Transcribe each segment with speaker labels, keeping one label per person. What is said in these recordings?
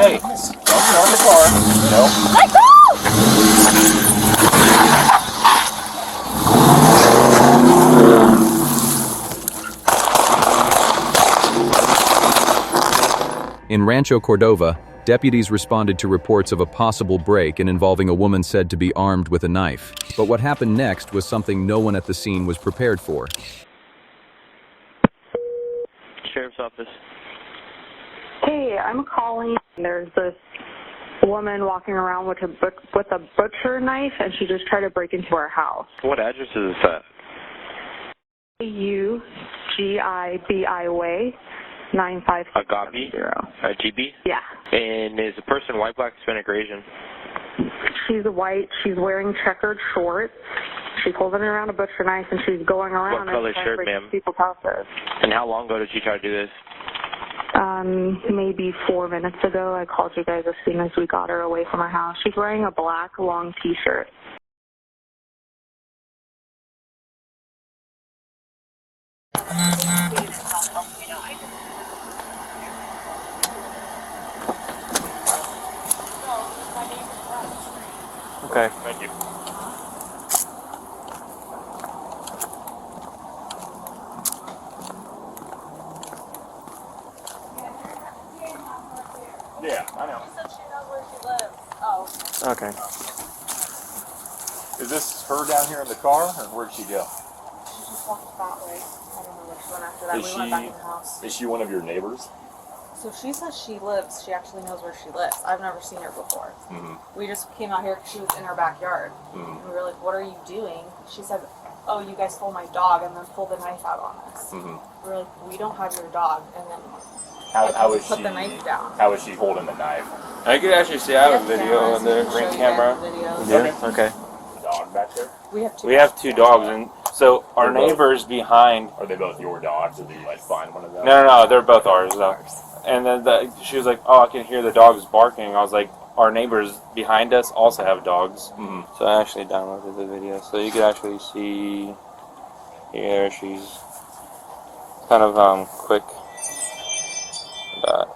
Speaker 1: hey, don't start the car. No.
Speaker 2: Let go!
Speaker 3: In Rancho Cordova, deputies responded to reports of a possible break-in involving a woman said to be armed with a knife. But what happened next was something no one at the scene was prepared for.
Speaker 4: Sheriff's Office.
Speaker 5: Hey, I'm calling. There's this woman walking around with a butcher knife, and she just tried to break into our house.
Speaker 4: What address is this at?
Speaker 5: Ugibi Way, 9570.
Speaker 4: GB?
Speaker 5: Yeah.
Speaker 4: And is the person white, black, Hispanic, or Asian?
Speaker 5: She's white. She's wearing checkered shorts. She's holding around a butcher knife, and she's going around
Speaker 4: What color
Speaker 5: and trying
Speaker 4: shirt,
Speaker 5: to break
Speaker 4: ma'am?
Speaker 5: people's houses.
Speaker 4: And how long ago did she try to do this?
Speaker 5: Maybe 4 minutes ago. I called you guys as soon as we got her away from our house. She's wearing a black long T-shirt.
Speaker 4: Okay. Thank you.
Speaker 1: Yeah, I know.
Speaker 2: She said she knows where she lives. Oh.
Speaker 4: Okay.
Speaker 1: Is this her down here in the car, or where'd she go?
Speaker 2: She just walked that way. I don't know where she went after that. We went back in the house.
Speaker 1: Is she one of your neighbors?
Speaker 2: So she says she actually knows where she lives. I've never seen her before.
Speaker 1: Mm-hmm.
Speaker 2: We just came out here because she was in her backyard.
Speaker 1: Mm-hmm.
Speaker 2: And we were like, what are you doing? She said, oh, you guys stole my dog, and then pulled the knife out on us.
Speaker 1: Mm-hmm.
Speaker 2: We were like, we don't have your dog. And then
Speaker 1: How is
Speaker 2: put
Speaker 1: she?
Speaker 2: the knife down.
Speaker 1: How is she holding the knife?
Speaker 4: I could actually see. I have a video on the ring camera.
Speaker 2: Yeah.
Speaker 4: Okay.
Speaker 1: Dog back there?
Speaker 2: We have two dogs.
Speaker 4: And so our neighbors behind.
Speaker 1: Are they both your dogs, or did you like find one of them?
Speaker 4: No, they're both ours though. And then she was like, "Oh, I can hear the dogs barking." I was like, "Our neighbors behind us also have dogs."
Speaker 1: Mm-hmm.
Speaker 4: So I actually downloaded the video, so you could actually see here. She's kind of quick. But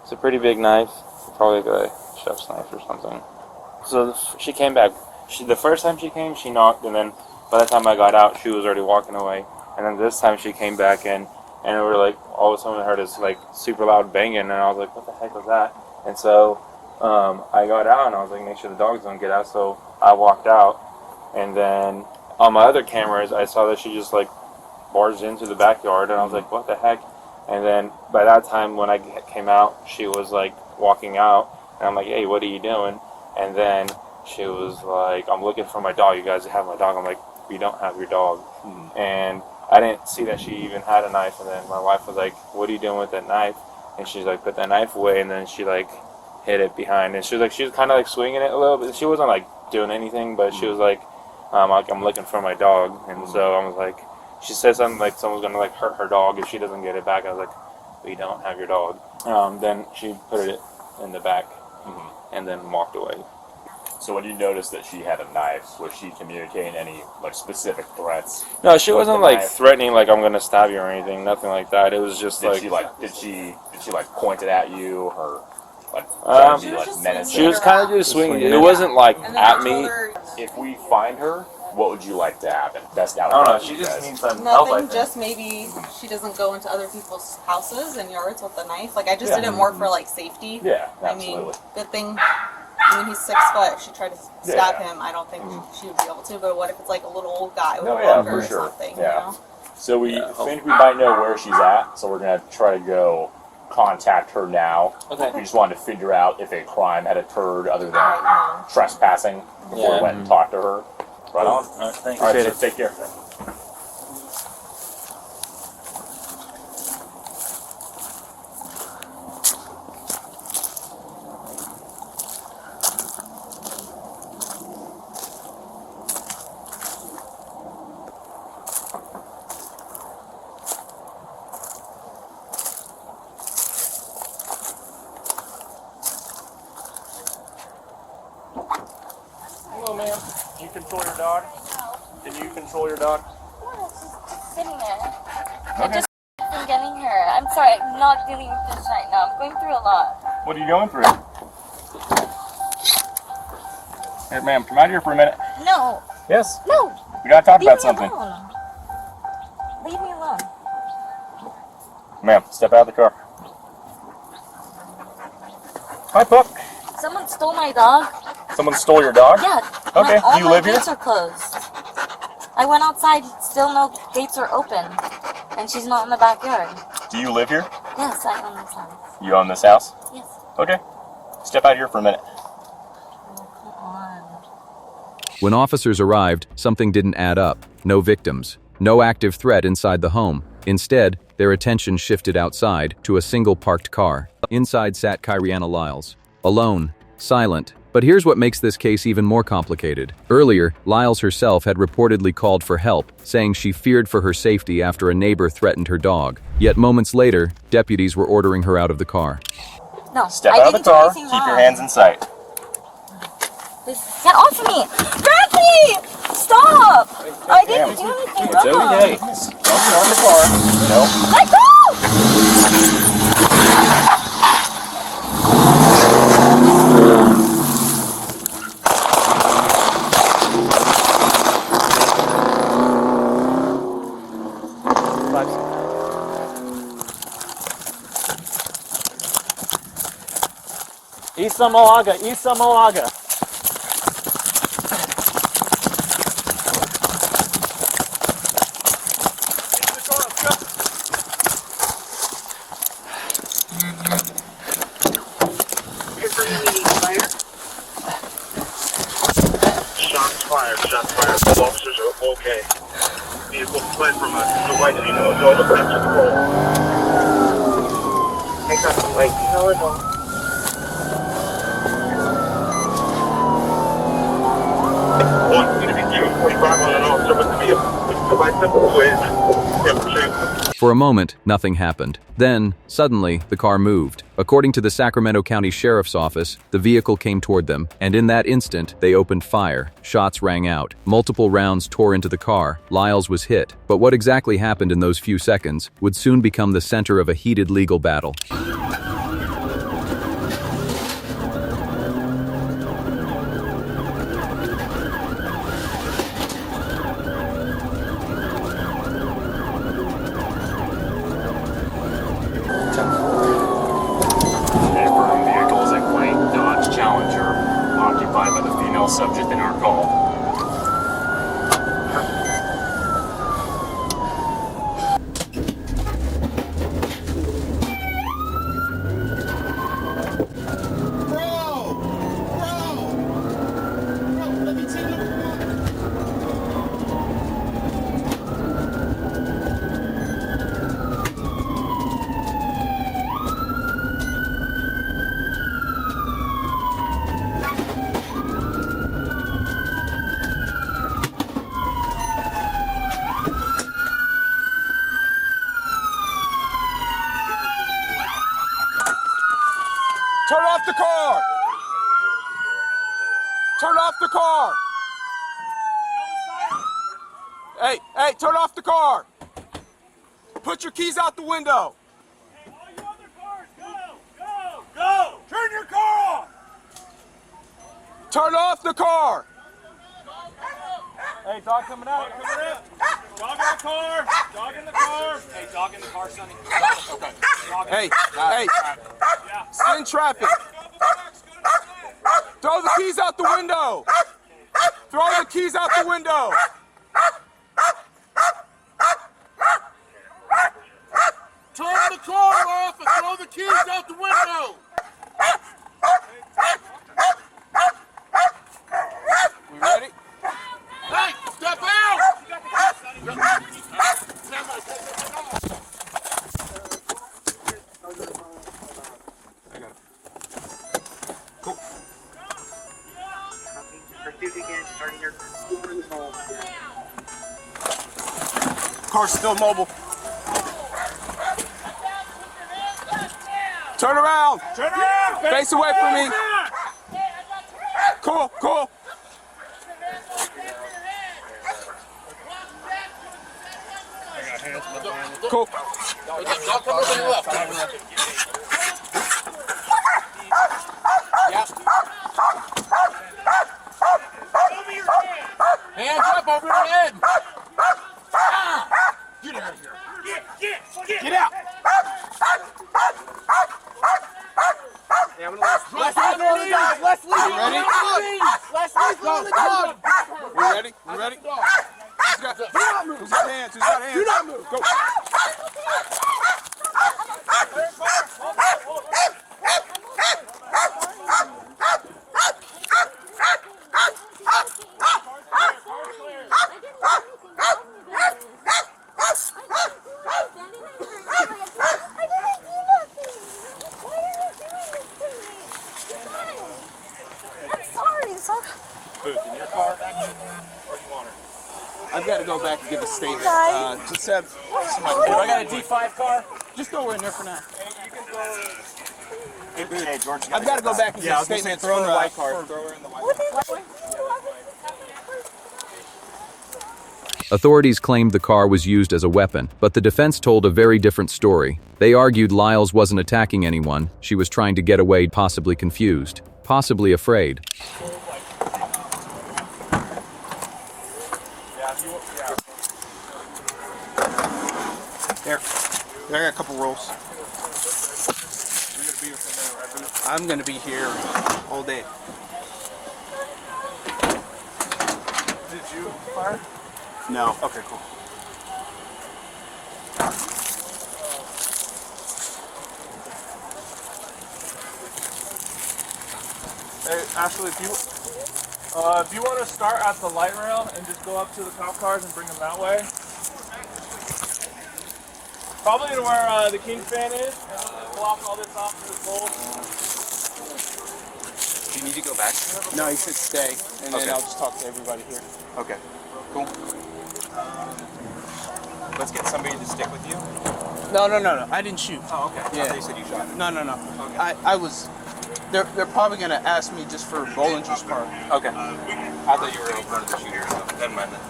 Speaker 4: it's a pretty big knife, probably like a chef's knife or something. So she came back. The first time she came, she knocked, and then by the time I got out, she was already walking away. And then this time she came back in, and we were like, all of a sudden we heard this like super loud banging, and I was like, what the heck was that? And so I got out, and I was like, make sure the dogs don't get out. So I walked out, and then on my other cameras, I saw that she just like barged into the backyard, and I was like, what the heck? And then by that time when I came out, she was like walking out, and I'm like, hey, what are you doing? And then she was like, I'm looking for my dog. You guys have my dog. I'm like, we don't have your dog. Mm-hmm. And I didn't see that she even had a knife. And then my wife was like, what are you doing with that knife? And she's like, put that knife away. And then she like hid it behind. And she was kind of like swinging it a little bit. She wasn't like doing anything, but she was like, I'm looking for my dog. And so I was like, she said something like someone's going to like hurt her dog if she doesn't get it back. I was like, we don't have your dog. Then she put it in the back, and then walked away.
Speaker 1: So when you noticed that she had a knife, was she communicating any like specific threats?
Speaker 4: No, she wasn't like threatening, like I'm gonna stab you or anything. Nothing like that. It was just
Speaker 1: did she point it at you, or like menacing?
Speaker 4: She was kind of just swinging. It wasn't like at me.
Speaker 1: If we find her, what would you like to happen? Best
Speaker 4: I
Speaker 1: outcome.
Speaker 4: don't know. She just needs some help.
Speaker 2: Nothing, just maybe she doesn't go into other people's houses and yards with a knife. Like I just did it more for like safety.
Speaker 1: Yeah,
Speaker 2: I
Speaker 1: absolutely.
Speaker 2: mean, good thing. I mean, he's 6 foot. If she tried to stab him, I don't think she would be able to. But what if it's like a little old guy with a walker or something?
Speaker 1: Yeah.
Speaker 2: You know?
Speaker 1: So we think we might know where she's at. So we're gonna try to go contact her now.
Speaker 4: Okay.
Speaker 1: We just wanted to figure out if a crime had occurred other than trespassing before we went and talked to her. Right on.
Speaker 4: All right, thanks.
Speaker 1: All right, so take care.
Speaker 4: Hello, ma'am. Can you control your dog? Can you control your dog?
Speaker 6: No, it's just sitting there. I just been getting her. I'm sorry, I'm not dealing with this right now. I'm going through a lot.
Speaker 1: What are you going through? Here, ma'am, come out here for a minute.
Speaker 6: No.
Speaker 1: Yes?
Speaker 6: No.
Speaker 1: We gotta talk
Speaker 6: Leave
Speaker 1: about
Speaker 6: me
Speaker 1: something.
Speaker 6: alone. Leave me alone.
Speaker 1: Ma'am, step out of the car. Hi, pup.
Speaker 6: Someone stole my dog.
Speaker 1: Someone stole your dog?
Speaker 6: Yeah.
Speaker 1: Okay,
Speaker 6: All
Speaker 1: do you
Speaker 6: my
Speaker 1: live here?
Speaker 6: gates are closed. I went outside, still no gates are open. And she's not in the backyard.
Speaker 1: Do you live here?
Speaker 6: Yes, I own this house.
Speaker 1: You own this house?
Speaker 6: Yes.
Speaker 1: Okay. Step out here for a minute.
Speaker 6: Oh, come on.
Speaker 3: When officers arrived, something didn't add up. No victims. No active threat inside the home. Instead, their attention shifted outside to a single parked car. Inside sat Kyrieanna Liles. Alone. Silent. But here's what makes this case even more complicated. Earlier, Liles herself had reportedly called for help, saying she feared for her safety after a neighbor threatened her dog. Yet moments later, deputies were ordering her out of the car.
Speaker 6: No,
Speaker 1: Step
Speaker 6: I
Speaker 1: out of the
Speaker 6: didn't do
Speaker 1: car,
Speaker 6: anything
Speaker 1: keep
Speaker 6: wrong.
Speaker 1: your hands in sight.
Speaker 6: Get off of me! Frankie! Stop! I didn't do anything
Speaker 1: It's
Speaker 6: wrong.
Speaker 1: okay. Don't get on the car. No.
Speaker 6: Let go!
Speaker 7: Isa Malaga, Isa Malaga.
Speaker 8: Shots fired. Both officers are okay. Vehicle fled from the white female adult offensive role. I got the white female adult. One to be 245 on an officer with the vehicle. Provide simple ways.
Speaker 3: For a moment, nothing happened. Then, suddenly, the car moved. According to the Sacramento County Sheriff's Office, the vehicle came toward them, and in that instant, they opened fire. Shots rang out. Multiple rounds tore into the car. Liles was hit. But what exactly happened in those few seconds would soon become the center of a heated legal battle.
Speaker 1: Vehicle is a white Dodge Challenger, occupied by the female subject in our call.
Speaker 9: Turn off the car! Turn off the car! Hey, turn off the car! Put your keys out the window!
Speaker 8: Hey, all you other cars, go! Turn your car off!
Speaker 9: Turn off the car!
Speaker 7: Hey, dog coming out.
Speaker 8: Dog in the car! Dog in the car!
Speaker 1: Hey, dog in the car, Sonny. Okay.
Speaker 9: Hey, sit in traffic. Throw the keys out the window! Throw the keys out the window!
Speaker 8: Turn the car off and throw the keys out the window!
Speaker 9: We ready?
Speaker 8: Hey, step out!
Speaker 9: Cool.
Speaker 8: Pursuit again, starting your
Speaker 9: Car's still mobile. Turn around!
Speaker 8: Turn around!
Speaker 9: Face away from me! Cool. Cool.
Speaker 8: Dog come over to the left.
Speaker 9: Get out! Yeah, I'm gonna Leslie's on the dog! Leslie! You ready? Leslie's on the dog! You ready? You ready? Who's got hands? Who's got hands? Do not move! Go! I've got to go back and give a statement. Just have somebody.
Speaker 7: I got a D5 car.
Speaker 9: Just go in there for now.
Speaker 7: Hey, George.
Speaker 9: I've got to go back and give a statement.
Speaker 7: Throw in the white car.
Speaker 9: Throw her in the white car.
Speaker 3: Authorities claimed the car was used as a weapon, but the defense told a very different story. They argued Liles wasn't attacking anyone, she was trying to get away, possibly confused, possibly afraid.
Speaker 9: There, I got a couple rolls. I'm gonna be here all day.
Speaker 7: Did you fire?
Speaker 9: No.
Speaker 7: Okay, cool. Hey, Ashley, if you want to start at the light rail and just go up to the cop cars and bring them that way. Probably to where the king fan is, and block all this off to the pole.
Speaker 9: Do you need to go back? No, he said stay, and then I'll just talk to everybody here.
Speaker 10: Okay.
Speaker 9: Cool.
Speaker 10: Let's get somebody to stick with you.
Speaker 9: No. I didn't shoot.
Speaker 10: Oh, okay.
Speaker 9: Yeah.
Speaker 10: They said you shot.
Speaker 9: No.
Speaker 10: Okay.
Speaker 9: I was. They're probably gonna ask me just for Bollinger's part.
Speaker 10: Okay. I thought you were one of the shooters. So never mind then.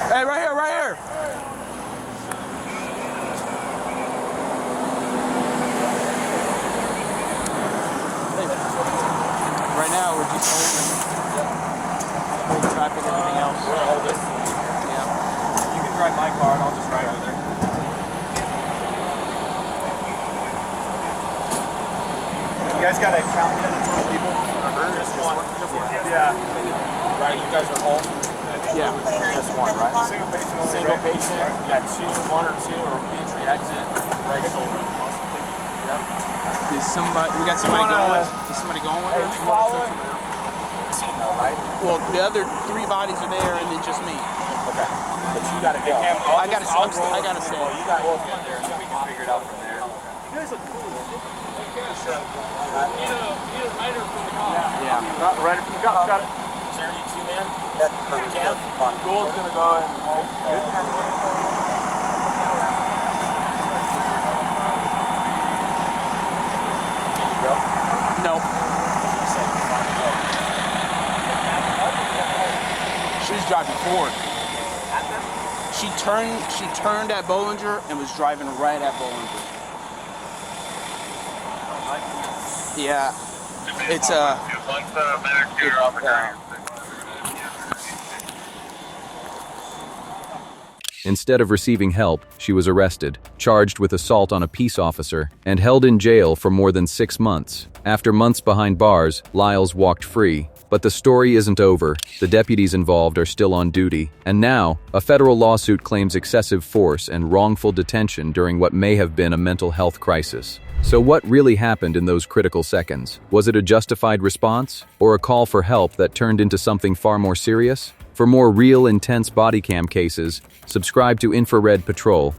Speaker 9: Hey, right here. Right now, we're just holding traffic and everything else.
Speaker 7: We're all this.
Speaker 9: Yeah.
Speaker 10: You can drive my car and I'll just ride over there. You guys got to count the total people?
Speaker 7: Just one. Yeah.
Speaker 10: Right, you guys are all?
Speaker 9: Yeah.
Speaker 10: Just one, right?
Speaker 7: Single patient. Yeah, one or two, or entry, exit. Right shoulder.
Speaker 9: Is somebody? We got somebody going. Is somebody going with us?
Speaker 10: Right?
Speaker 9: Well, the other 3 bodies are there, and then just me.
Speaker 10: Okay. But you got to go.
Speaker 9: I gotta stay.
Speaker 10: You got to get there, so we can figure it out from there.
Speaker 7: You guys look cool. Need a rider from the car.
Speaker 9: Yeah.
Speaker 7: Rider from the car. Got it.
Speaker 10: Is there any 2 man?
Speaker 7: Gold's gonna go in.
Speaker 9: No. She was driving forward. She turned at Bollinger and was driving right at Bollinger. Yeah. It's
Speaker 3: Instead of receiving help, she was arrested, charged with assault on a peace officer, and held in jail for more than 6 months. After months behind bars, Liles walked free. But the story isn't over. The deputies involved are still on duty. And now, a federal lawsuit claims excessive force and wrongful detention during what may have been a mental health crisis. So what really happened in those critical seconds? Was it a justified response? Or a call for help that turned into something far more serious? For more real, intense body cam cases, subscribe to Infrared Patrol